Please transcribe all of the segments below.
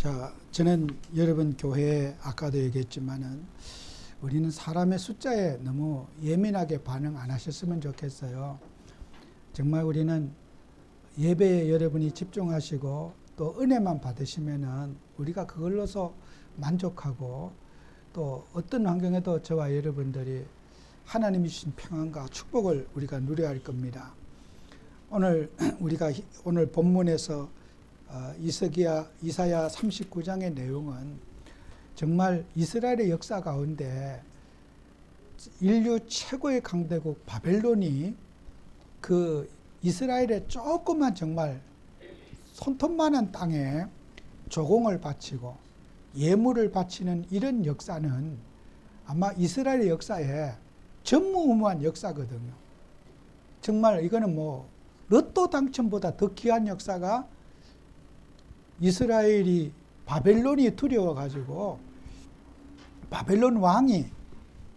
자, 저는 여러분 교회에 아까도 얘기했지만은 우리는 사람의 숫자에 너무 예민하게 반응 안 하셨으면 좋겠어요. 정말 우리는 예배에 여러분이 집중하시고 또 은혜만 받으시면은 우리가 그걸로서 만족하고 또 어떤 환경에도 저와 여러분들이 하나님이 주신 평안과 축복을 우리가 누려야 할 겁니다. 오늘 본문에서 이사야 39장의 내용은 정말 이스라엘의 역사 가운데 인류 최고의 강대국 바벨론이 그 이스라엘의 조그만 정말 손톱만한 땅에 조공을 바치고 예물을 바치는 이런 역사는 아마 이스라엘의 역사에 전무후무한 역사거든요. 정말 이거는 뭐 로또 당첨보다 더 귀한 역사가 이스라엘이 바벨론이 두려워가지고 바벨론 왕이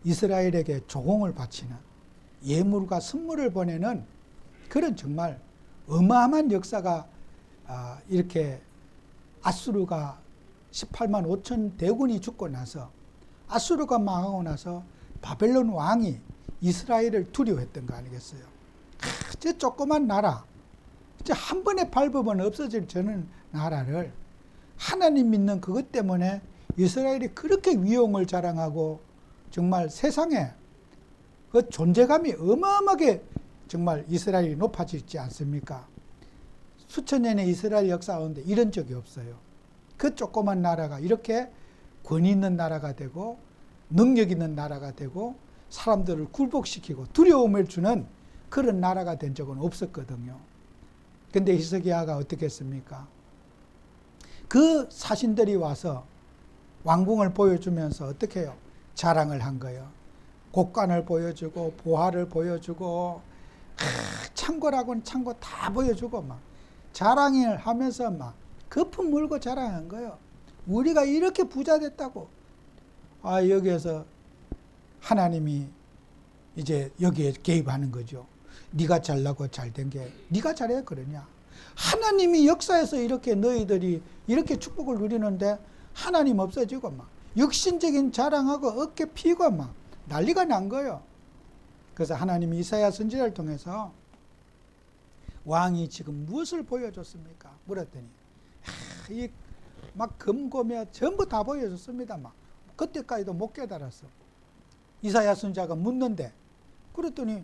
이스라엘에게 조공을 바치는 예물과 선물을 보내는 그런 정말 어마어마한 역사가 이렇게 아수르가 18만 5천 대군이 죽고 나서 아수르가 망하고 나서 바벨론 왕이 이스라엘을 두려워했던 거 아니겠어요? 저 조그만 나라, 한 번에 밟으면 없어질 저는 나라를 하나님 믿는 그것 때문에 이스라엘이 그렇게 위용을 자랑하고 정말 세상에 그 존재감이 어마어마하게 정말 이스라엘이 높아지지 않습니까? 수천 년의 이스라엘 역사 가운데 이런 적이 없어요. 그 조그만 나라가 이렇게 권위 있는 나라가 되고 능력 있는 나라가 되고 사람들을 굴복시키고 두려움을 주는 그런 나라가 된 적은 없었거든요. 근데 히스기야가 어떻게 했습니까? 그 사신들이 와서 왕궁을 보여주면서 어떻게 해요? 자랑을 한 거예요. 곡관을 보여주고 보화를 보여주고 창고라고는 창고 다 보여주고 막 자랑을 하면서 막 거품 물고 자랑한 거예요. 우리가 이렇게 부자 됐다고. 여기에서 하나님이 이제 여기에 개입하는 거죠. 네가 잘나고 잘된 게 네가 잘해야 그러냐. 하나님이 역사에서 이렇게 너희들이 이렇게 축복을 누리는데 하나님 없어지고 막 육신적인 자랑하고 어깨 피고 막 난리가 난 거예요. 그래서 하나님이 이사야 선지자를 통해서 왕이 지금 무엇을 보여줬습니까? 물었더니 막 금고며 전부 다 보여줬습니다. 막 그때까지도 못 깨달았어. 이사야 선지자가 묻는데 그랬더니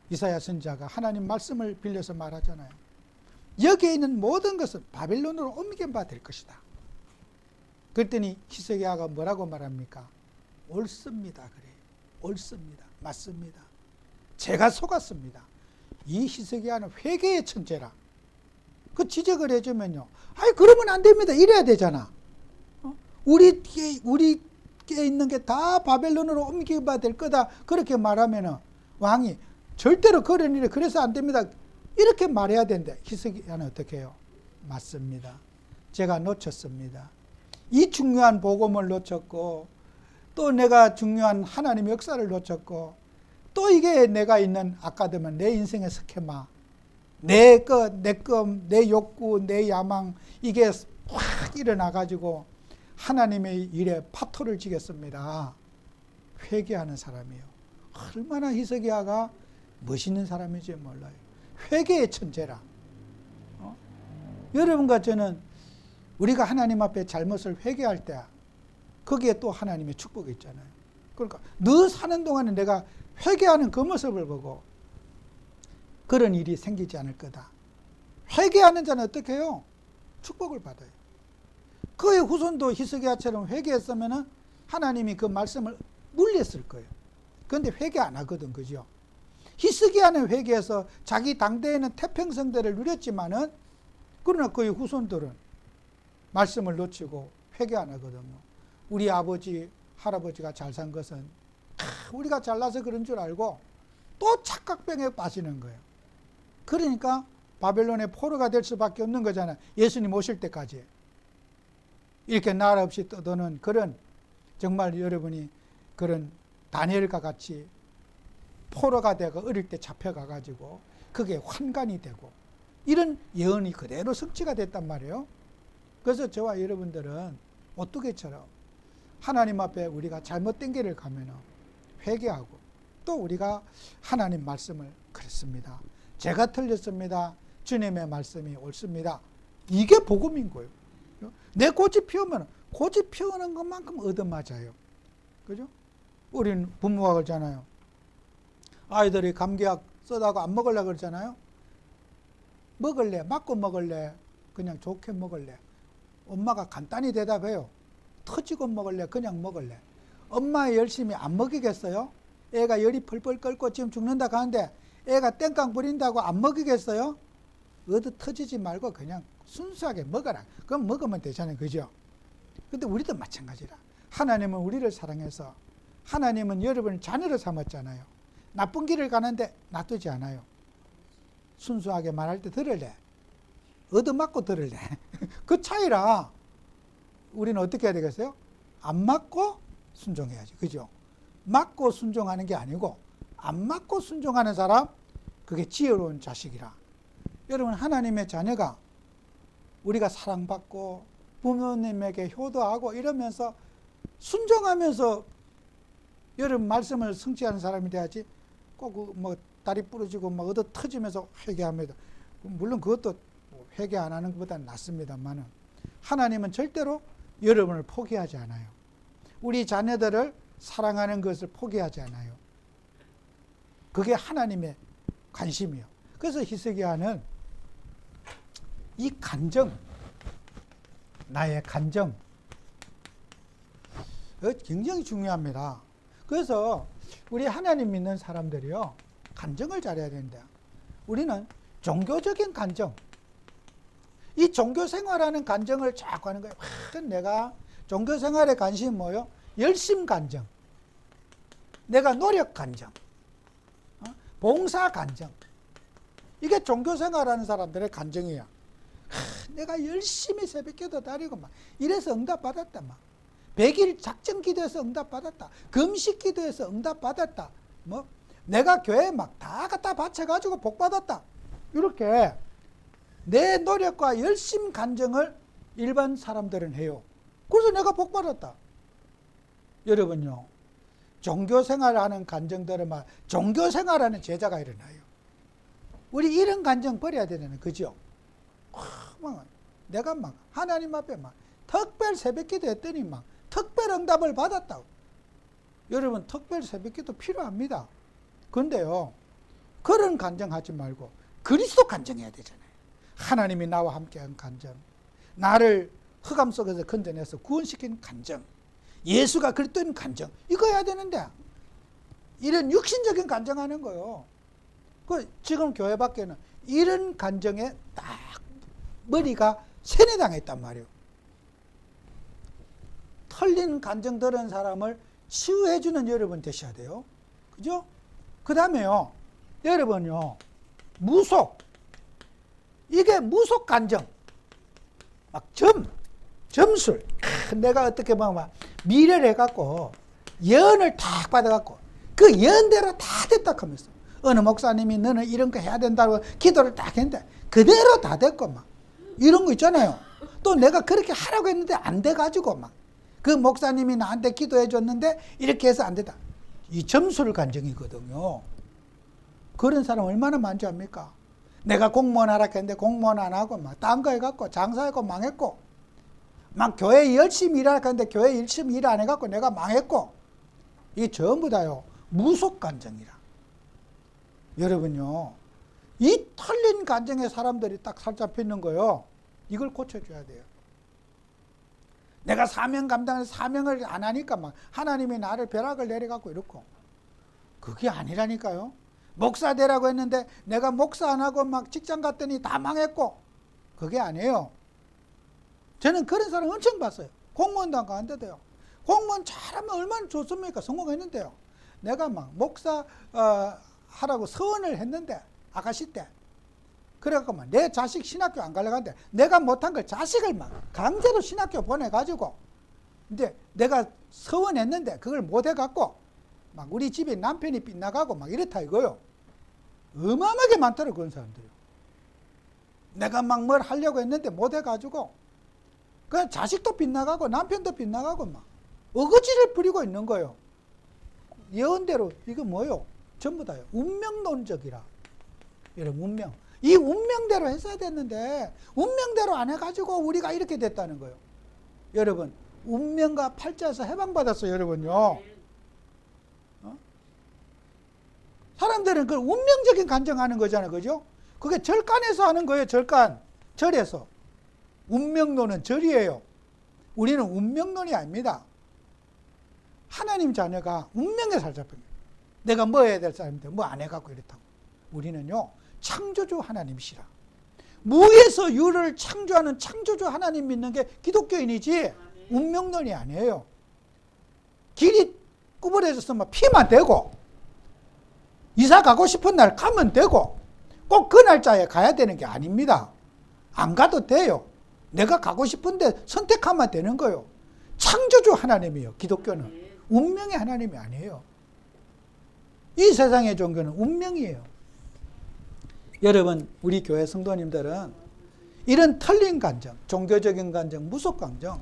이사야 선지자가 하나님 말씀을 빌려서 말하잖아요. 여기에 있는 모든 것은 바벨론으로 옮겨받을 것이다. 그랬더니 히스기야가 뭐라고 말합니까? 옳습니다. 그래요. 옳습니다. 맞습니다. 제가 속았습니다. 이 히스기야는 회개의 천재라. 그 지적을 해주면요. 그러면 안 됩니다. 이래야 되잖아. 우리께 있는 게 다 바벨론으로 옮겨받을 거다. 그렇게 말하면은 왕이 절대로 그런 일이 그래서 안 됩니다. 이렇게 말해야 된대. 히스기야는 어떻게 해요? 맞습니다. 제가 놓쳤습니다. 이 중요한 복음을 놓쳤고 또 내가 중요한 하나님의 역사를 놓쳤고 또 이게 내가 있는 아까 되면 내 인생의 스케마 내 욕구, 내 야망 이게 확 일어나가지고 하나님의 일에 파토를 지겠습니다. 회개하는 사람이에요. 얼마나 히스기야가 멋있는 사람인지 몰라요. 회개의 천재라. 여러분과 저는 우리가 하나님 앞에 잘못을 회개할 때 거기에 또 하나님의 축복이 있잖아요. 그러니까 너 사는 동안에 내가 회개하는 그 모습을 보고 그런 일이 생기지 않을 거다. 회개하는 자는 어떻게 해요? 축복을 받아요. 그의 후손도 히스기야처럼 회개했으면 하나님이 그 말씀을 물렸을 거예요. 그런데 회개 안 하거든, 그죠? 히스기야는 회개해서 자기 당대에는 태평성대를 누렸지만은 그러나 그의 후손들은 말씀을 놓치고 회개 안 하거든요. 우리 아버지, 할아버지가 잘 산 것은 우리가 잘나서 그런 줄 알고 또 착각병에 빠지는 거예요. 그러니까 바벨론의 포로가 될 수밖에 없는 거잖아요. 예수님 오실 때까지. 이렇게 나라 없이 떠도는 그런 정말 여러분이 그런 다니엘과 같이 포로가 되고 어릴 때 잡혀가가지고 그게 환관이 되고 이런 예언이 그대로 성취가 됐단 말이에요. 그래서 저와 여러분들은 오뚜기처럼 하나님 앞에 우리가 잘못된 길을 가면 회개하고, 또 우리가 하나님 말씀을 그랬습니다, 제가 틀렸습니다, 주님의 말씀이 옳습니다, 이게 복음인 거예요. 내 고집 피우면 고집 피우는 것만큼 얻어맞아요. 그죠? 우리는 부모가 그러잖아요. 아이들이 감기약 쓰다가 안 먹으려고 그러잖아요. 먹을래? 맞고 먹을래? 그냥 좋게 먹을래? 엄마가 간단히 대답해요. 터지고 먹을래? 그냥 먹을래? 엄마 열심히 안 먹이겠어요? 애가 열이 펄펄 끓고 지금 죽는다 가는데 애가 땡깡 부린다고 안 먹이겠어요? 얻어 터지지 말고 그냥 순수하게 먹어라. 그럼 먹으면 되잖아요. 그죠? 근데 우리도 마찬가지라. 하나님은 우리를 사랑해서, 하나님은 여러분을 자녀로 삼았잖아요. 나쁜 길을 가는데 놔두지 않아요. 순수하게 말할 때 들을래? 얻어맞고 들을래? 그 차이라 우리는 어떻게 해야 되겠어요? 안 맞고 순종해야지. 그죠? 맞고 순종하는 게 아니고, 안 맞고 순종하는 사람, 그게 지혜로운 자식이라. 여러분, 하나님의 자녀가 우리가 사랑받고 부모님에게 효도하고 이러면서 순종하면서 여러분 말씀을 성취하는 사람이 돼야지, 꼭 뭐 다리 부러지고 막 얻어 터지면서 회개합니다. 물론 그것도 회개 안 하는 것보다는 낫습니다만은, 하나님은 절대로 여러분을 포기하지 않아요. 우리 자녀들을 사랑하는 것을 포기하지 않아요. 그게 하나님의 관심이요. 그래서 히스기야는 이 간정, 나의 간정, 굉장히 중요합니다. 그래서 우리 하나님 믿는 사람들이요, 간정을 잘해야 된다. 우리는 종교적인 간정, 이 종교생활하는 간정을 자꾸 하는 거예요. 내가 종교생활에 관심이 뭐요? 열심 간정, 내가 노력 간정, 봉사 간정. 이게 종교생활하는 사람들의 간정이야. 내가 열심히 새벽기도 다니고 막 이래서 응답받았다. 막 100일 작정 기도해서 응답받았다. 금식 기도해서 응답받았다. 뭐 내가 교회 막 다 갖다 바쳐가지고 복받았다. 이렇게 내 노력과 열심 간정을 일반 사람들은 해요. 그래서 내가 복받았다. 여러분요, 종교생활하는 간정들은 막 종교생활하는 제자가 일어나요. 우리 이런 간정 버려야 되잖아요. 그죠? 내가 막 하나님 앞에 막 특별 새벽기도 했더니 막 특별 응답을 받았다고. 여러분, 특별 새벽기도 필요합니다. 그런데요, 그런 간정하지 말고 그리스도 간정해야 되잖아요. 하나님이 나와 함께한 간정, 나를 흑암 속에서 건져내서 구원시킨 간정, 예수가 그랬던 간정, 이거 해야 되는데 이런 육신적인 간정하는 거요. 지금 교회 밖에는 이런 간정에 딱 머리가 세뇌당했단 말이에요. 털린 간정 들은 사람을 치유해주는 여러분 되셔야 돼요. 그죠? 그 다음에요, 여러분요, 무속. 이게 무속 간정. 막 점술. 내가 어떻게 보면 미래를 해갖고, 예언을 탁 받아갖고, 그 예언대로 다 됐다 하면서, 어느 목사님이 너는 이런 거 해야 된다고 기도를 딱 했는데, 그대로 다 됐고, 막. 이런 거 있잖아요. 또 내가 그렇게 하라고 했는데 안 돼가지고, 막. 그 목사님이 나한테 기도해 줬는데, 이렇게 해서 안 됐다. 이 점술 간정이거든요. 그런 사람 얼마나 많지 않습니까? 내가 공무원 하라 했는데 공무원 안 하고 막 딴 거 해갖고 장사했고 망했고, 막 교회 열심히 일하라 했는데 교회 열심히 일 안 해갖고 내가 망했고, 이게 전부 다요 무속 간정이라. 여러분요, 이 털린 간정에 사람들이 딱 살짝 펴는 거요, 이걸 고쳐줘야 돼요. 내가 사명 감당해서 사명을 안 하니까 막 하나님이 나를 벼락을 내려갖고 이렇고, 그게 아니라니까요. 목사 되라고 했는데 내가 목사 안 하고 막 직장 갔더니 다 망했고, 그게 아니에요. 저는 그런 사람 엄청 봤어요. 공무원도 안 가는데도요. 공무원 잘하면 얼마나 좋습니까? 성공했는데요. 내가 막 목사 하라고 서원을 했는데, 아가씨 때. 그래갖고 막 내 자식 신학교 안 가려고 하는데, 내가 못한 걸 자식을 막 강제로 신학교 보내가지고, 근데 내가 서원했는데 그걸 못해갖고 막 우리 집에 남편이 빗나가고 막 이렇다 이거요. 어마어마하게 많더라고요, 그런 사람들이. 내가 막 뭘 하려고 했는데 못해가지고 그냥 자식도 빗나가고 남편도 빗나가고 막 어거지를 부리고 있는 거예요. 예언대로 이거 뭐요? 전부 다요. 운명론적이라. 여러분 운명. 이 운명대로 했어야 됐는데 운명대로 안 해가지고 우리가 이렇게 됐다는 거예요. 여러분 운명과 팔자에서 해방받았어요. 여러분요. 사람들은 그 운명적인 간증하는 거잖아요. 그죠? 그게 절간에서 하는 거예요. 절간. 절에서. 운명론은 절이에요. 우리는 운명론이 아닙니다. 하나님 자녀가 운명에 살잡힙니다. 내가 뭐 해야 될 사람인데 뭐 안 해갖고 이렇다고. 우리는요. 창조주 하나님이시라. 무에서 유를 창조하는 창조주 하나님 믿는 게 기독교인이지 운명론이 아니에요. 길이 구부러졌으면 피면 되고 이사 가고 싶은 날 가면 되고 꼭 그 날짜에 가야 되는 게 아닙니다. 안 가도 돼요. 내가 가고 싶은데 선택하면 되는 거예요. 창조주 하나님이에요. 기독교는. 운명의 하나님이 아니에요. 이 세상의 종교는 운명이에요. 여러분 우리 교회 성도님들은 이런 틀린 간증, 종교적인 간증, 무속 간증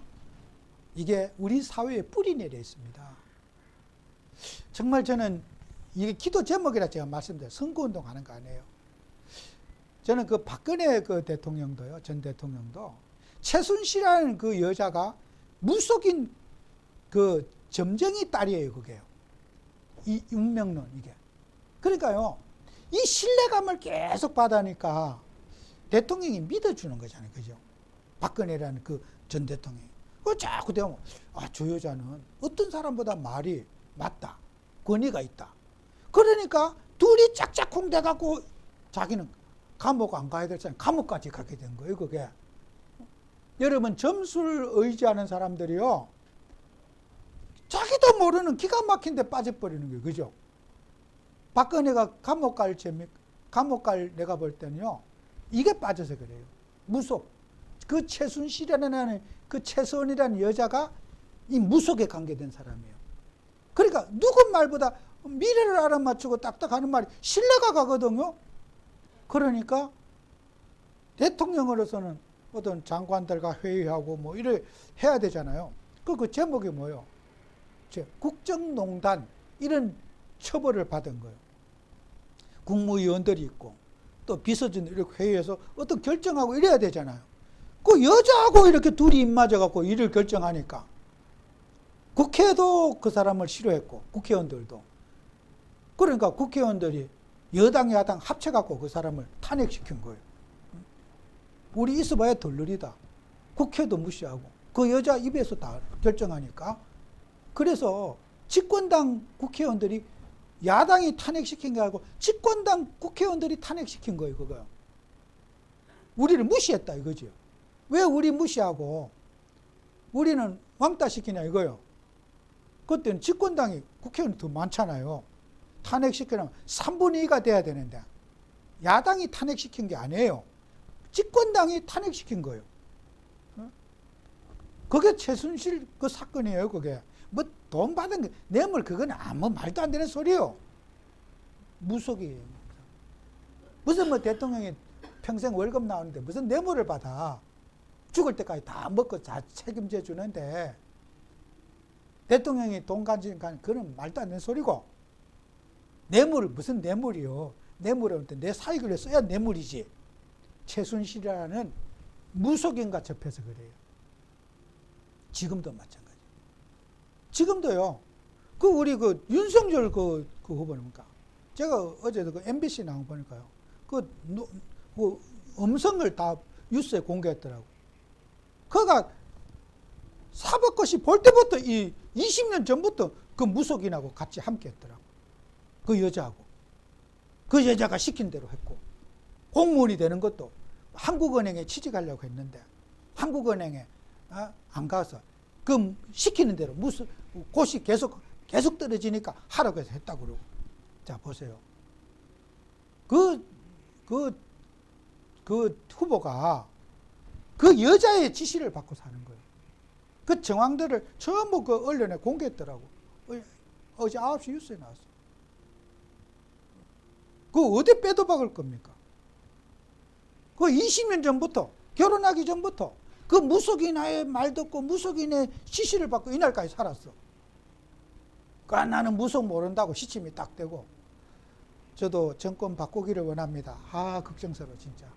이게 우리 사회에 뿌리 내려 있습니다. 정말 저는 이게 기도 제목이라 제가 말씀드려요. 선거운동 하는 거 아니에요. 저는 그 박근혜 그 대통령도요, 전 대통령도 최순실이라는 그 여자가 무속인 그 점쟁이 딸이에요, 그게요. 이 운명론, 이게. 그러니까요, 이 신뢰감을 계속 받으니까 대통령이 믿어주는 거잖아요, 그죠? 박근혜라는 그 전 대통령이. 그 자꾸 되면, 아, 저 여자는 어떤 사람보다 말이 맞다. 권위가 있다. 그러니까 둘이 짝짝꿍 돼갖고 자기는 감옥 안 가야 될 사람 감옥까지 가게 된 거예요, 그게. 여러분, 점수를 의지하는 사람들이요, 자기도 모르는 기가 막힌 데 빠져버리는 거예요, 그죠? 박근혜가 감옥 갈 내가 볼 때는요, 이게 빠져서 그래요. 무속. 그 최순실이라는 그 최선이라는 여자가 이 무속에 관계된 사람이에요. 그러니까 누구 말보다 미래를 알아맞추고 딱딱 하는 말이 신뢰가 가거든요. 그러니까 대통령으로서는 어떤 장관들과 회의하고 뭐 이래 해야 되잖아요. 그 제목이 뭐예요? 국정농단 이런 처벌을 받은 거예요. 국무위원들이 있고 또 비서진들 이렇게 회의해서 어떤 결정하고 이래야 되잖아요. 그 여자하고 이렇게 둘이 입 맞아갖고 일을 결정하니까 국회도 그 사람을 싫어했고 국회의원들도. 그러니까 국회의원들이 여당 야당 합쳐갖고 그 사람을 탄핵시킨 거예요. 우리 있어봐야 덜러리다. 국회도 무시하고 그 여자 입에서 다 결정하니까. 그래서 집권당 국회의원들이 야당이 탄핵시킨 게 아니고 집권당 국회의원들이 탄핵시킨 거예요, 그거요. 우리를 무시했다 이거죠. 왜 우리 무시하고 우리는 왕따시키냐 이거요. 그때는 집권당이 국회의원이 더 많잖아요. 탄핵시키려면 3분의 2가 돼야 되는데 야당이 탄핵시킨 게 아니에요. 집권당이 탄핵시킨 거예요. 그게 최순실 그 사건이에요, 그게. 뭐 돈 받은 게, 뇌물 그건 아무 말도 안 되는 소리예요. 무속이에요. 무슨 뭐 대통령이 평생 월급 나오는데 무슨 뇌물을 받아. 죽을 때까지 다 먹고 다 책임져 주는데 대통령이 돈 가지는 그건 말도 안 되는 소리고. 뇌물, 무슨 뇌물이요. 뇌물은 내 사익을 위해 써야 뇌물이지. 최순실이라는 무속인과 접해서 그래요. 지금도 마찬가지. 지금도요. 그 우리 그 윤석열 그 후보입니까? 제가 어제도 그 MBC 나온 거 보니까요. 그 음성을 다 뉴스에 공개했더라고. 그가 사법고시 볼 때부터 20년 전부터 그 무속인하고 같이 함께 했더라고. 그 여자하고. 그 여자가 시킨 대로 했고. 공무원이 되는 것도 한국은행에 취직하려고 했는데 한국은행에 안 가서 그 시키는 대로 무슨 고시 계속 떨어지니까 하라고 해서 했다고 그러고. 자, 보세요. 그 후보가 그 여자의 지시를 받고 사는 거예요. 그 정황들을 전부 그 언론에 공개했더라고. 어제 9시 뉴스에 나왔어. 그 어디 빼도 박을 겁니까? 그 20년 전부터, 결혼하기 전부터 그 무속인의 말 듣고 무속인의 지시를 받고 이날까지 살았어. 그러니까 나는 무속 모른다고 시침이 딱 되고, 저도 정권 바꾸기를 원합니다. 아, 걱정스러워 진짜.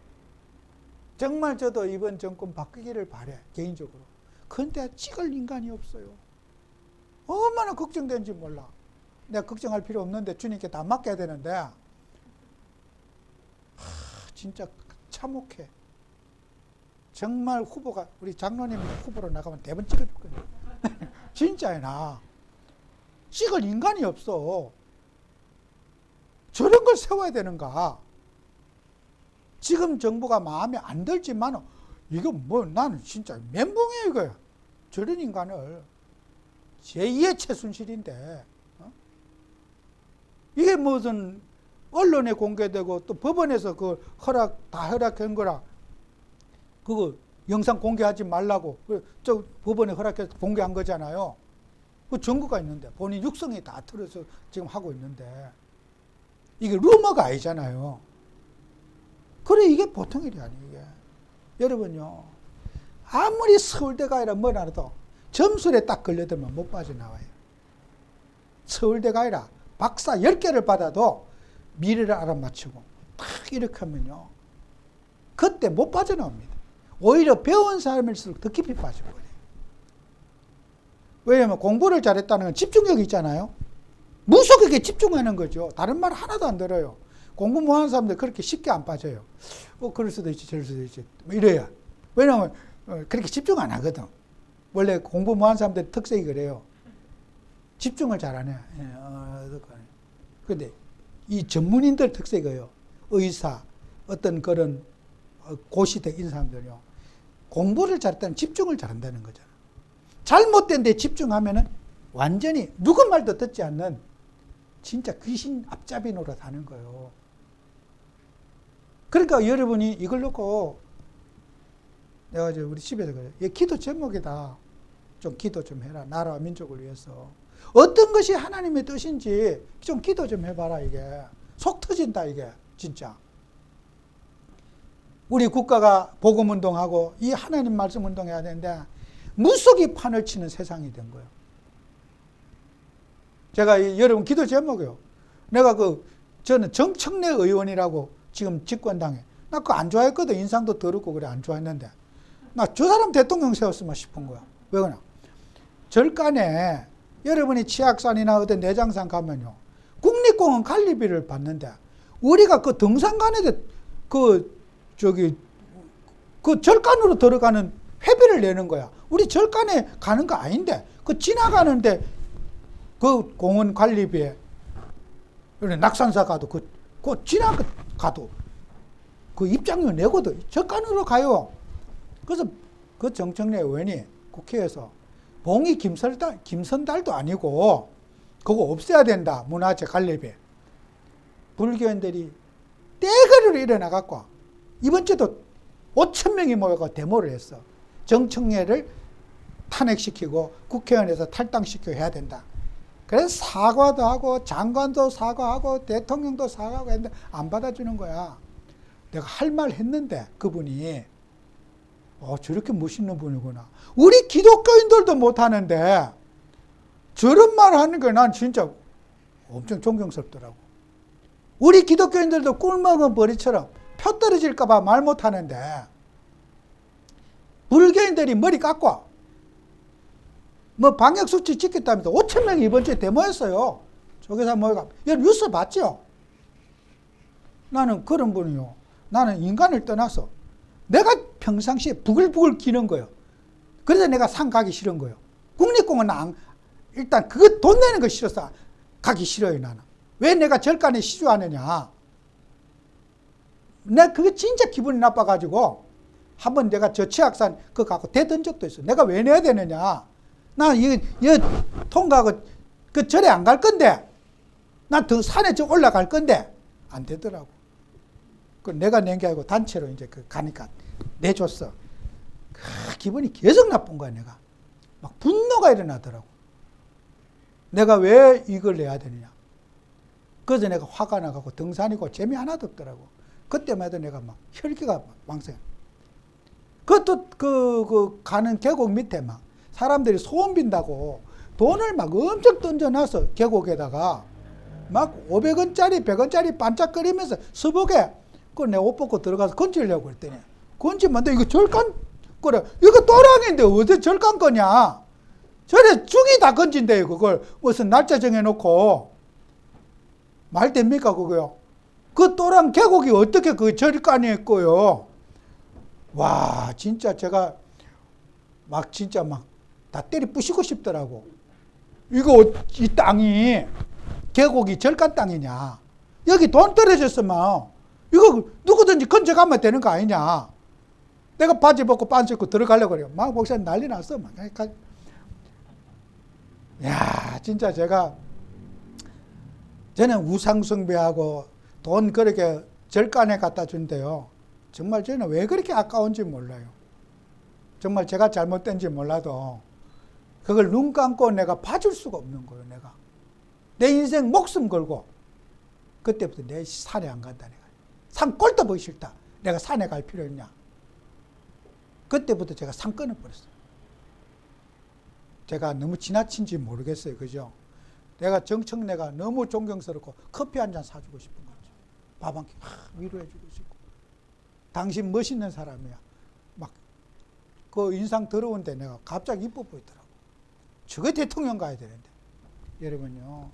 정말 저도 이번 정권 바꾸기를 바래, 개인적으로. 그런데 찍을 인간이 없어요. 얼마나 걱정되는지 몰라. 내가 걱정할 필요 없는데 주님께 다 맡겨야 되는데, 진짜 참혹해. 정말 후보가, 우리 장로님이 후보로 나가면 대번 찍어줄 거예요. 진짜야, 나. 찍을 인간이 없어. 저런 걸 세워야 되는가? 지금 정부가 마음에 안 들지만, 이거 뭐, 나는 진짜 멘붕이에요, 이거야. 저런 인간을. 제2의 최순실인데, 이게 무슨, 언론에 공개되고, 또 법원에서 그 다 허락한 거라, 그거 영상 공개하지 말라고, 저 법원에 허락해서 공개한 거잖아요. 그 증거가 있는데, 본인 육성이 다 틀어서 지금 하고 있는데, 이게 루머가 아니잖아요. 그래, 이게 보통 일이 아니에요, 이게. 여러분요, 아무리 서울대가 아니라 뭐라도 점술에 딱 걸려들면 못 빠져나와요. 서울대가 아니라 박사 10개를 받아도 미래를 알아맞히고 딱 이렇게 하면요, 그때 못 빠져나옵니다. 오히려 배운 사람일수록 더 깊이 빠져버려요. 왜냐하면 공부를 잘했다는 건 집중력이 있잖아요. 무속에게 집중하는 거죠. 다른 말 하나도 안 들어요. 공부 못하는 사람들 그렇게 쉽게 안 빠져요. 그럴 수도 있지, 저럴 수도 있지. 뭐 이래야. 왜냐하면 그렇게 집중 안 하거든. 원래 공부 못하는 사람들 특색이 그래요. 집중을 잘 안 해. 그런데 이 전문인들 특색이에요. 의사, 어떤 그런 고시대 이런 사람들요, 공부를 잘했다면 집중을 잘한다는 거잖아. 잘못된 데 집중하면은 완전히 누구 말도 듣지 않는 진짜 귀신 앞잡이 노릇 하는 거예요. 그러니까 여러분이 이걸 놓고, 내가 이제 우리 집에서 그래요. 이 기도 제목이다. 좀 기도 좀 해라. 나라와 민족을 위해서. 어떤 것이 하나님의 뜻인지 좀 기도 좀 해봐라, 이게. 속 터진다, 이게. 진짜. 우리 국가가 복음운동하고 이 하나님 말씀 운동해야 되는데, 무속이 판을 치는 세상이 된 거예요. 제가 여러분 기도 제목이요. 내가 저는 정청래 의원이라고 지금 집권당에, 나 그거 안 좋아했거든. 인상도 더럽고 그래, 안 좋아했는데. 나 저 사람 대통령 세웠으면 싶은 거야. 왜 그러냐. 절간에 여러분이 치악산이나 어떤 내장산 가면요, 국립공원 관리비를 받는데, 우리가 그 등산 가는데 그 절간으로 들어가는 회비를 내는 거야. 우리 절간에 가는 거 아닌데, 그 지나가는데 그 공원 관리비에, 낙산사 가도 그 지나가도 그 입장료 내거든. 절간으로 가요. 그래서 그 정청래 의원이 국회에서 봉이 김선달도 아니고 그거 없애야 된다, 문화재 관리비. 불교인들이 떼거리로 일어나갖고 이번 주도 5,000명이 모여서 데모를 했어. 정청래를 탄핵시키고 국회의원에서 탈당시켜 해야 된다. 그래서 사과도 하고 장관도 사과하고 대통령도 사과하고 했는데 안 받아주는 거야. 내가 할 말 했는데 그분이 저렇게 멋있는 분이구나. 우리 기독교인들도 못하는데 저런 말 하는 게 난 진짜 엄청 존경스럽더라고. 우리 기독교인들도 꿀먹은 머리처럼 표 떨어질까 봐 말 못하는데, 불교인들이 머리 깎고 뭐 방역수칙 지켰다면서 5,000명이 이번 주에 데모했어요. 조계사 모여가. 여러분 뉴스 봤죠? 나는 그런 분이요. 나는 인간을 떠나서 내가 평상시에 부글부글 기는 거예요. 그래서 내가 산 가기 싫은 거예요. 국립공원 일단 그거 돈 내는 거 싫어서 가기 싫어요, 나는. 왜 내가 절간에 시주하느냐. 내가 그게 진짜 기분이 나빠가지고 한번 내가 저 치악산 그거 갖고 대던 적도 있어. 내가 왜 내야 되느냐. 나 이 통과하고 그 절에 안 갈 건데, 난 더 산에 좀 올라갈 건데 안 되더라고. 그 내가 낸 게 아니고 단체로 이제 가니까 내줬어. 기분이 계속 나쁜 거야, 내가. 막 분노가 일어나더라고. 내가 왜 이걸 내야 되느냐. 그래서 내가 화가 나가고 등산이고 재미 하나도 없더라고. 그때마다 내가 막 혈기가 왕성해. 그것도 가는 계곡 밑에 막 사람들이 소원 빈다고 돈을 막 엄청 던져놨어. 계곡에다가 막 500원짜리 100원짜리 반짝거리면서 수복에 그 내 옷 벗고 들어가서 건지려고 했더니 건지면 너 이거 절간 그래 이거 또랑인데 어디 절간 거냐. 저래 죽이 다 건진대요. 그걸 무슨 날짜 정해놓고 말 됩니까 그거요. 그 또랑 계곡이 어떻게 그 절간이었고요. 와 진짜 제가 막 진짜 막 다 때리 부시고 싶더라고. 이거 이 땅이 계곡이 절간 땅이냐. 여기 돈 떨어졌으면 이거 누구든지 건져가면 되는 거 아니냐. 내가 바지 벗고 빤스 입고 들어가려고 그래요. 막 목사님 난리 났어. 막. 야 진짜 저는 우상숭배하고 돈 그렇게 절간에 갖다 준대요. 정말 저는 왜 그렇게 아까운지 몰라요. 정말 제가 잘못된지 몰라도 그걸 눈 감고 내가 봐줄 수가 없는 거예요. 내가 내 인생 목숨 걸고 그때부터 내 산에 안 간다. 내가 산 꼴도 보기 싫다. 내가 산에 갈 필요 있냐. 그때부터 제가 산 끊어버렸어요. 제가 너무 지나친지 모르겠어요. 그죠? 내가 정청래가 너무 존경스럽고 커피 한 잔 사주고 싶은 거죠. 밥 한 끼 위로해주고 싶고. 당신 멋있는 사람이야. 막 그 인상 더러운데 내가 갑자기 이뻐 보이더라고. 저거 대통령 가야 되는데. 여러분요.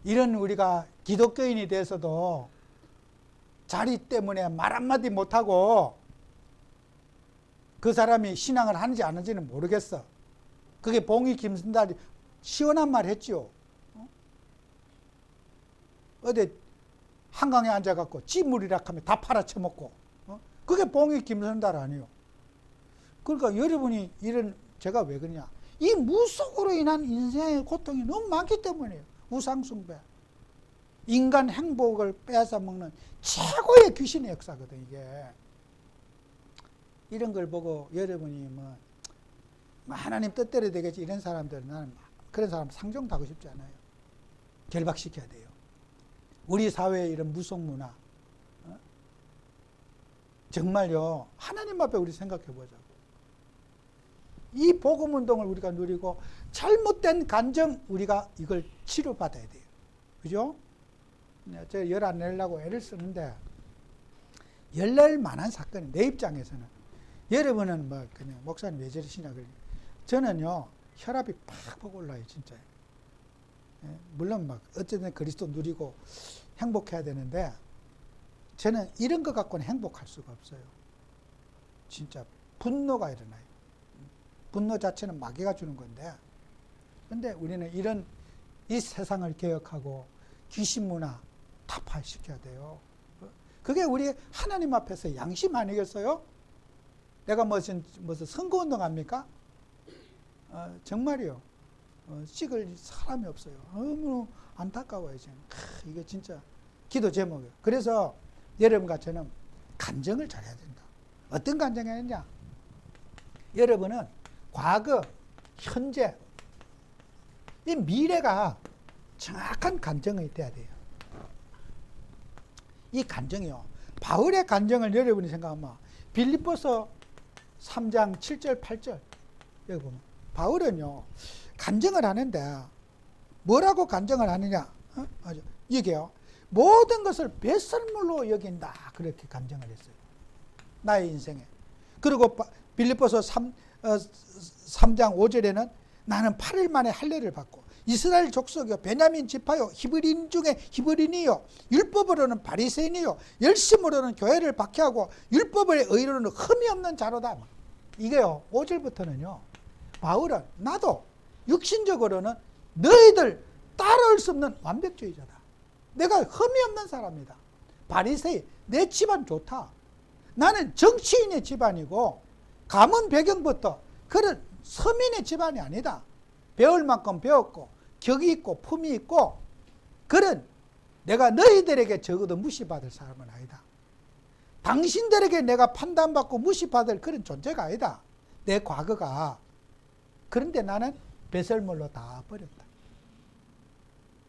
이런 우리가 기독교인이 돼서도 자리 때문에 말 한마디 못하고 그 사람이 신앙을 하는지 안 하는지는 모르겠어. 그게 봉이 김순달이 시원한 말 했지요. 어디 한강에 앉아갖고 찌물이라 하면 다 팔아쳐먹고. 그게 봉이 김순달 아니요. 그러니까 여러분이 이런 제가 왜 그러냐. 이 무속으로 인한 인생의 고통이 너무 많기 때문이에요. 우상숭배. 인간 행복을 빼앗아 먹는 최고의 귀신의 역사거든 이게. 이런 걸 보고 여러분이 뭐 하나님 뜻대로 되겠지 이런 사람들 나는 그런 사람 상종하고 싶지 않아요. 결박시켜야 돼요. 우리 사회의 이런 무속 문화 정말요 하나님 앞에 우리 생각해 보자고. 이 복음 운동을 우리가 누리고 잘못된 간정 우리가 이걸 치료받아야 돼요. 그죠? 제가 열 안 내려고 애를 쓰는데 열 낼 만한 사건이 내 입장에서는 여러분은 뭐 그냥 목사님 왜 저러시냐 그래요. 저는요 혈압이 팍팍 올라요 진짜. 물론 막 어쨌든 그리스도 누리고 행복해야 되는데 저는 이런 것 갖고는 행복할 수가 없어요. 진짜 분노가 일어나요. 분노 자체는 마귀가 주는 건데 근데 우리는 이런 이 세상을 개혁하고 귀신 문화 타파시켜야 돼요. 그게 우리 하나님 앞에서 양심 아니겠어요? 내가 무슨 선거운동 합니까? 정말이요. 찍을 사람이 없어요. 너무 안타까워요. 지금. 이게 진짜 기도 제목이에요. 그래서 여러분과 저는 간증을 잘해야 된다. 어떤 간증을 해야 되냐? 여러분은 과거, 현재, 이 미래가 정확한 간증이 돼야 돼요. 이 간증이요. 바울의 간증을 여러분이 생각하면 빌립보서 3장 7절 8절 여기 보면 바울은요 간증을 하는데 뭐라고 간증을 하느냐? 이게요. 모든 것을 배설물로 여긴다. 그렇게 간증을 했어요. 나의 인생에. 그리고 빌립보서 3장 5절에는 나는 8일 만에 할례를 받고 이스라엘 족속이요 베냐민 지파요 히브리인 중에 히브리인이요 율법으로는 바리새인이요 열심으로는 교회를 박해하고 율법의 의로는 흠이 없는 자로다. 이게요 5절부터는요 바울은 나도 육신적으로는 너희들 따라올 수 없는 완벽주의자다. 내가 흠이 없는 사람이다. 바리새인 내 집안 좋다. 나는 정치인의 집안이고 가문 배경부터 그런 서민의 집안이 아니다. 배울 만큼 배웠고 격이 있고 품이 있고 그런 내가 너희들에게 적어도 무시받을 사람은 아니다. 당신들에게 내가 판단받고 무시받을 그런 존재가 아니다. 내 과거가. 그런데 나는 배설물로 다 버렸다.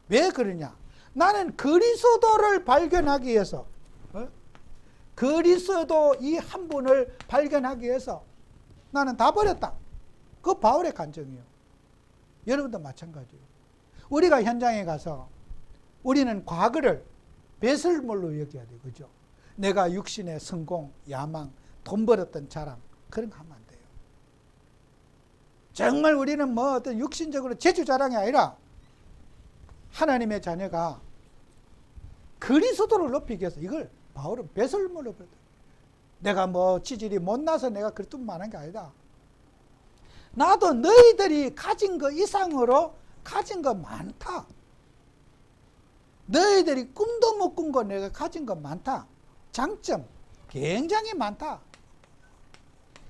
왜 그러냐? 나는 그리스도를 발견하기 위해서 그리스도 이 한 분을 발견하기 위해서 나는 다 버렸다. 그 바울의 간증이에요. 여러분도 마찬가지예요. 우리가 현장에 가서 우리는 과거를 배설물로 여겨야 돼요. 그죠? 내가 육신의 성공, 야망, 돈 벌었던 자랑, 그런 거 하면 안 돼요. 정말 우리는 뭐 어떤 육신적으로 재주 자랑이 아니라 하나님의 자녀가 그리스도를 높이기 위해서 이걸 바울은 배설물로 버렸다. 내가 뭐 지질이 못나서 내가 그렇게 말한 게 아니다. 나도 너희들이 가진 거 이상으로 가진 거 많다. 너희들이 꿈도 못 꾼 거 내가 가진 거 많다. 장점 굉장히 많다.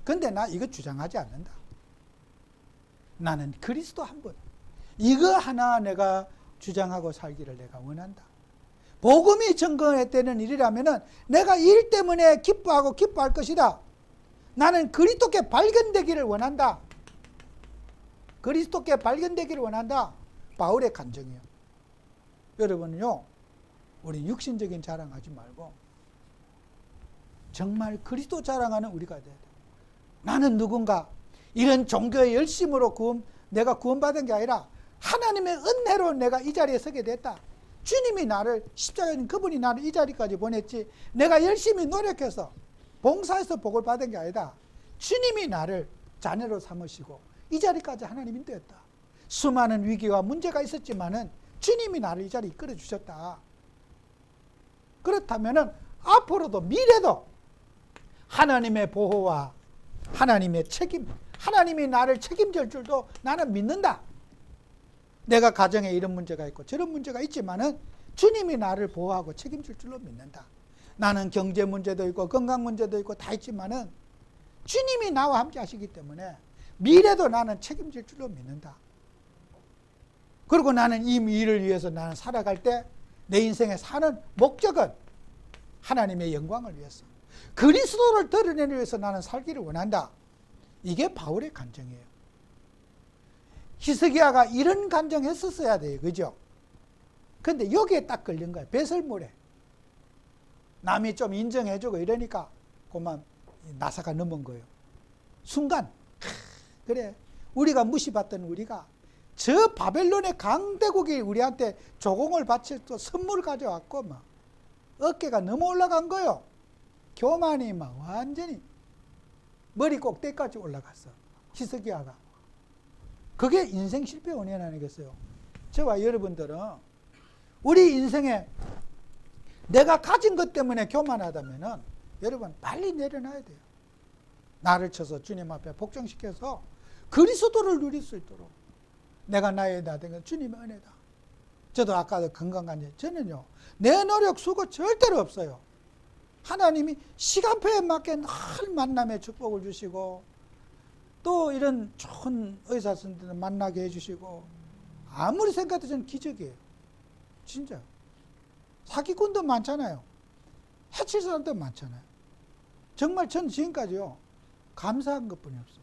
근데 나 이거 주장하지 않는다. 나는 그리스도 한 분, 이거 하나 내가 주장하고 살기를 내가 원한다. 복음이 증거되는 일이라면은 내가 일 때문에 기뻐하고 기뻐할 것이다. 나는 그리스도께 발견되기를 원한다. 그리스도께 발견되기를 원한다. 바울의 간증이에요. 여러분은요, 우리 육신적인 자랑하지 말고 정말 그리스도 자랑하는 우리가 돼야 돼요. 나는 누군가 이런 종교의 열심으로 내가 구원받은 게 아니라 하나님의 은혜로 내가 이 자리에 서게 됐다. 주님이 나를, 십자가인 그분이 나를 이 자리까지 보냈지 내가 열심히 노력해서 봉사해서 복을 받은 게 아니다. 주님이 나를 자녀로 삼으시고 이 자리까지 하나님이 인도했다. 수많은 위기와 문제가 있었지만은 주님이 나를 이 자리에 이끌어 주셨다. 그렇다면은 앞으로도 미래도 하나님의 보호와 하나님의 책임, 하나님이 나를 책임질 줄도 나는 믿는다. 내가 가정에 이런 문제가 있고 저런 문제가 있지만은 주님이 나를 보호하고 책임질 줄로 믿는다. 나는 경제 문제도 있고 건강 문제도 있고 다 있지만은 주님이 나와 함께 하시기 때문에 미래도 나는 책임질 줄로 믿는다. 그리고 나는 이 일을 위해서 나는 살아갈 때 내 인생에 사는 목적은 하나님의 영광을 위해서, 그리스도를 드러내기 위해서 나는 살기를 원한다. 이게 바울의 간증이에요. 히스기야가 이런 간증했었어야 돼요. 그죠? 근데 여기에 딱 걸린 거예요. 배설물에. 남이 좀 인정해주고 이러니까 그만 나사가 넘은 거예요. 순간 그래, 우리가 무시받던 우리가 저 바벨론의 강대국이 우리한테 조공을 바칠 또 선물을 가져왔고 막 어깨가 너무 올라간 거예요. 교만이 막 완전히 머리 꼭대기까지 올라갔어. 히스기야가. 그게 인생 실패 원인 아니겠어요? 저와 여러분들은 우리 인생에 내가 가진 것 때문에 교만하다면은 여러분 빨리 내려놔야 돼요. 나를 쳐서 주님 앞에 복종시켜서 그리스도를 누릴 수 있도록 내가 나의 나된 건 주님의 은혜다. 저도 아까도 건강관절, 저는요 내 노력 수고 절대로 없어요. 하나님이 시간표에 맞게 늘 만남의 축복을 주시고 또 이런 좋은 의사 선생님들 만나게 해주시고 아무리 생각해도 저는 기적이에요. 진짜. 사기꾼도 많잖아요. 해칠 사람도 많잖아요. 정말 저는 지금까지요 감사한 것뿐이 없어.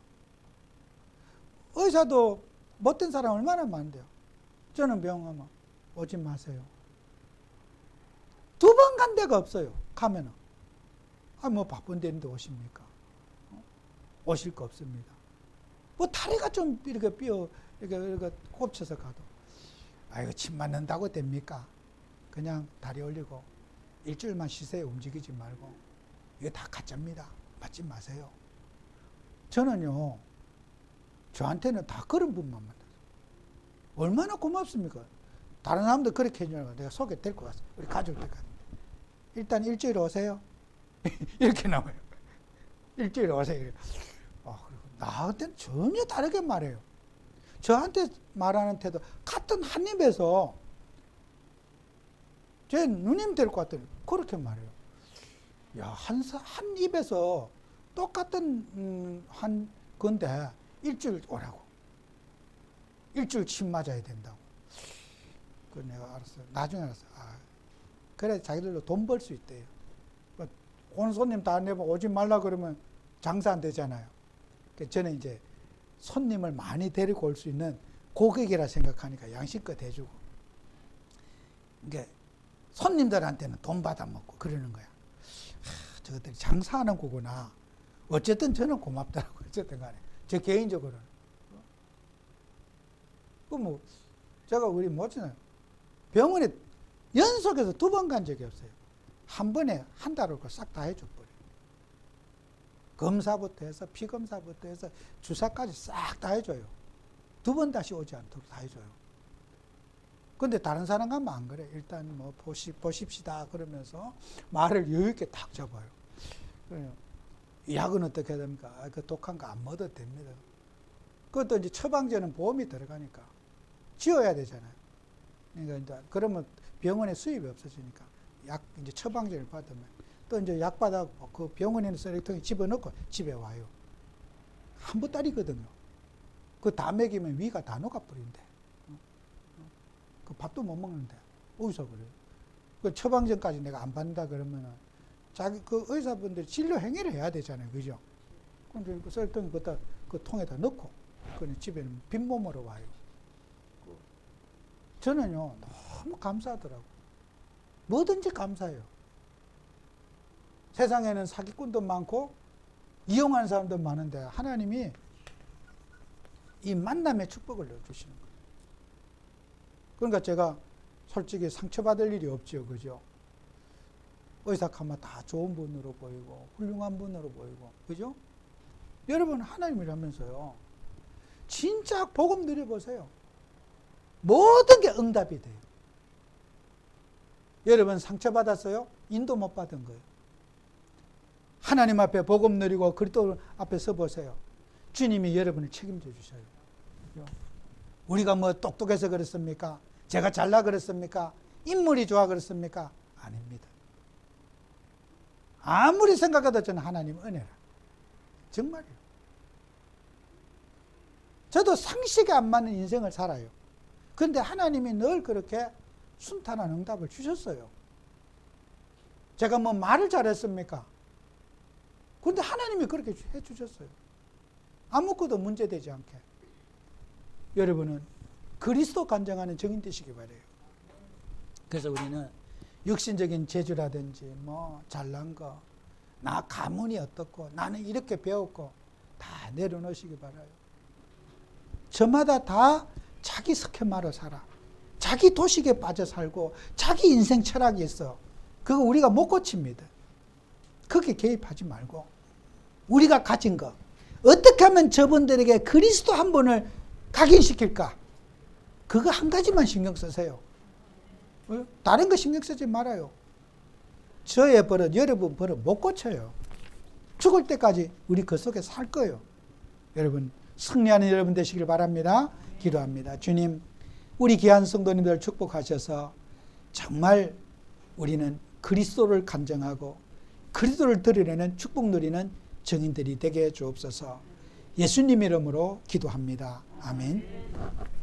의사도 못된 사람 얼마나 많은데요. 저는 병원에 오지 마세요. 2번 간 데가 없어요. 가면은. 뭐 바쁜 데인데 오십니까? 오실 거 없습니다. 뭐 다리가 좀 이렇게 이렇게 곱쳐서 가도 이거 침 맞는다고 됩니까? 그냥 다리 올리고 일주일만 쉬세요. 움직이지 말고. 이게 다 가짜입니다. 맞지 마세요. 저는요 저한테는 다 그런 분만 만났어요. 얼마나 고맙습니까? 다른 사람도 그렇게 해주니까 내가 속에 데리고 갔어요. 우리 가족들까지. 일단 일주일 오세요. 이렇게 나와요. 일주일 오세요. 그리고 나한테는 전혀 다르게 말해요. 저한테 말하는 태도, 같은 한 입에서 제 누님 데리고 왔더니 그렇게 말해요. 야, 한 입에서 똑같은 한 건데 일주일 오라고. 일주일 침 맞아야 된다고. 그 내가 알았어요. 나중에 알았어요. 그래 자기들도 돈 벌 수 있대요. 온 손님 다 내면 오지 말라 그러면 장사 안 되잖아요. 저는 이제 손님을 많이 데리고 올 수 있는 고객이라 생각하니까 양심껏 해주고. 그러니까 손님들한테는 돈 받아 먹고 그러는 거야. 저것들이 장사하는 거구나. 어쨌든 저는 고맙더라고요. 어쨌든 간에. 저 개인적으로는. 제가 우리 모친은 병원에 연속해서 2번 간 적이 없어요. 한 번에 한 달을 싹 다 해줘버려요. 검사부터 해서 피검사부터 해서 주사까지 싹 다 해줘요. 2번 다시 오지 않도록 다 해줘요. 근데 다른 사람 가면 안 그래. 일단 뭐 보십시다 그러면서 말을 여유 있게 탁 잡아요. 약은 어떻게 해야 됩니까? 그 독한 거 안 먹어도 됩니다. 그것도 이제 처방전은 보험이 들어가니까 지어야 되잖아요. 그러니까 이제 그러면 병원에 수입이 없어지니까 약 이제 처방전을 받으면 또 이제 약 받아 그 병원에 있는 쓰레기통에 집어넣고 집에 와요. 한 보따리거든요. 그 다 먹이면 위가 다 녹아버린대. 그 밥도 못 먹는데 어디서 그래요? 그 처방전까지 내가 안 받는다 그러면은 자기 그 의사분들이 진료 행위를 해야 되잖아요, 그죠? 근데 그 썰통 그 통에다 넣고 그냥 집에는 빈몸으로 와요. 저는요 너무 감사하더라고. 뭐든지 감사해요. 세상에는 사기꾼도 많고 이용하는 사람도 많은데 하나님이 이 만남의 축복을 넣어주시는 거예요. 그러니까 제가 솔직히 상처받을 일이 없죠. 그죠? 의사하면 다 좋은 분으로 보이고 훌륭한 분으로 보이고 그죠? 여러분 하나님이라면서요. 진짜 복음 누려보세요. 모든 게 응답이 돼요. 여러분 상처받았어요? 인도 못 받은 거예요. 하나님 앞에 복음 누리고 그리스도 앞에 서 보세요. 주님이 여러분을 책임져 주셔요. 그죠? 우리가 뭐 똑똑해서 그렇습니까? 제가 잘나 그렇습니까? 인물이 좋아 그렇습니까? 아닙니다. 아무리 생각해도 저는 하나님 은혜라. 정말이에요. 저도 상식에 안 맞는 인생을 살아요. 그런데 하나님이 늘 그렇게 순탄한 응답을 주셨어요. 제가 뭐 말을 잘했습니까? 그런데 하나님이 그렇게 해주셨어요. 아무것도 문제되지 않게. 여러분은 그리스도 간증하는 증인 되시기 바래요. 그래서 우리는 육신적인 재주라든지 뭐 잘난 거, 나 가문이 어떻고 나는 이렇게 배웠고 다 내려놓으시기 바라요. 저마다 다 자기 스케마로 살아. 자기 도식에 빠져 살고 자기 인생 철학이 있어. 그거 우리가 못 고칩니다. 거기에 개입하지 말고 우리가 가진 거 어떻게 하면 저분들에게 그리스도 한 분을 각인시킬까? 그거 한 가지만 신경 쓰세요. 다른 거 신경 쓰지 말아요. 저의 버릇, 여러분 버릇 못 고쳐요. 죽을 때까지 우리 그 속에 살 거예요. 여러분 승리하는 여러분 되시길 바랍니다. 기도합니다. 주님, 우리 귀한 성도님들 축복하셔서 정말 우리는 그리스도를 간증하고 그리스도를 드리려는 축복 누리는 증인들이 되게 해 주옵소서. 예수님 이름으로 기도합니다. 아멘.